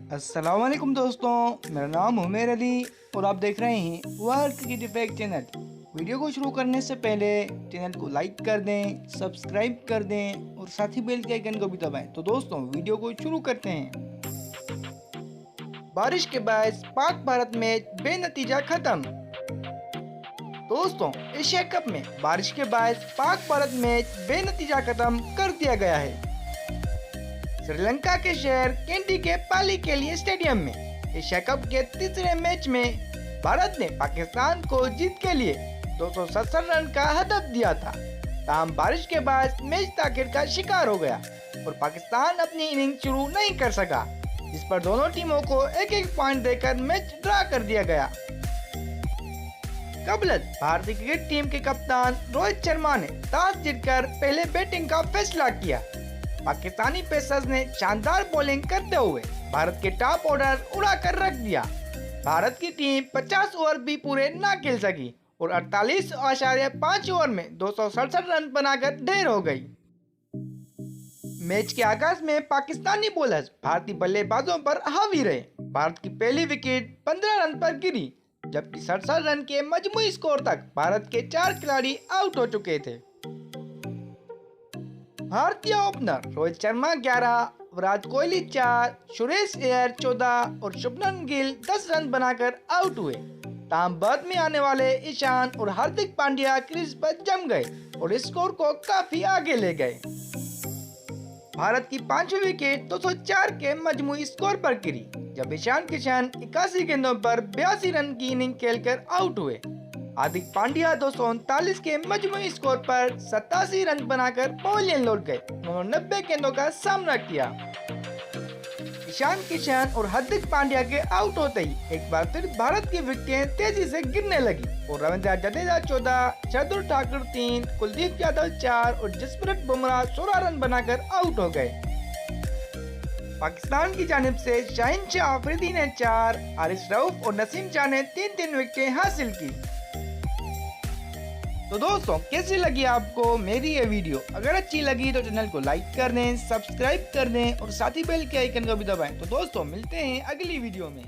अस्सलाम वालेकुम दोस्तों, मेरा नाम उमेर अली और आप देख रहे हैं world cricket effect channel. Video को शुरू करने से पहले चैनल को लाइक कर दें, सब्सक्राइब कर दें और साथ ही बेल के आइकन को भी दबाएं। तो दोस्तों वीडियो को शुरू करते हैं। बारिश के बाद पाक भारत मैच बेनतीजा खत्म। दोस्तों एशिया कप में बारिश के बाद पाक भारत मैच बेनतीजा खत्म कर दिया गया है। श्रीलंका के शहर कैंडी के पाली के लिए स्टेडियम में एशिया कप के तीसरे मैच में भारत ने पाकिस्तान को जीत के लिए 267 रन का हदफ दिया था। ताहम बारिश के बाद मैच ताखिर का शिकार हो गया और पाकिस्तान अपनी इनिंग शुरू नहीं कर सका, जिस पर दोनों टीमों को एक एक पॉइंट देकर मैच ड्रा कर दिया गया। कबलत भारतीय क्रिकेट टीम के कप्तान रोहित शर्मा ने टॉस जीतकर पहले बैटिंग का फैसला किया। पाकिस्तानी पेसर्स ने शानदार बॉलिंग करते हुए भारत के टॉप ऑर्डर उड़ा कर रख दिया। भारत की टीम 50 ओवर भी पूरे ना खेल सकी और 48.5 ओवर में 267 रन बनाकर ढेर हो गई। मैच के आगाज में पाकिस्तानी बॉलर्स भारतीय बल्लेबाजों पर हावी रहे। भारत की पहली विकेट 15 रन पर गिरी, जबकि 67 रन के मजमूई स्कोर तक भारत के 4 खिलाड़ी आउट हो चुके थे। भारतीय ओपनर रोहित शर्मा 11, विराट कोहली 4, सुरेश अय्यर 14 और शुभमन गिल 10 रन बनाकर आउट हुए। ताहम बाद में आने वाले ईशान और हार्दिक पांड्या क्रीज पर जम गए और स्कोर को काफी आगे ले गए। भारत की 5वीं विकेट 204 के मजमूई स्कोर पर गिरी, जब ईशान किशन 81 गेंदों पर 82 रन की इनिंग खेलकर आउट हुए। हार्दिक पांड्या 239 के मजमूई स्कोर पर 87 रन बनाकर पवेलियन लौट गए। उन्होंने 90 गेंदों का सामना किया। ईशान किशन और हार्दिक पांड्या के आउट होते ही एक बार फिर भारत की विकेटें तेजी से गिरने लगी और रविंद्र जडेजा 14, शार्दुल ठाकुर 3, कुलदीप यादव 4 और जसप्रीत बुमराह 16 रन बनाकर आउट हो गए। पाकिस्तान की जानिब से शाहीन शाह अफरीदी ने 4, हारिस रऊफ और नसीम शाह ने 3-3 विकेटें हासिल की। तो दोस्तों कैसी लगी आपको मेरी ये वीडियो? अगर अच्छी लगी तो चैनल को लाइक कर दें, सब्सक्राइब कर दें और साथ ही बेल के आइकन को भी दबाएं। तो दोस्तों मिलते हैं अगली वीडियो में।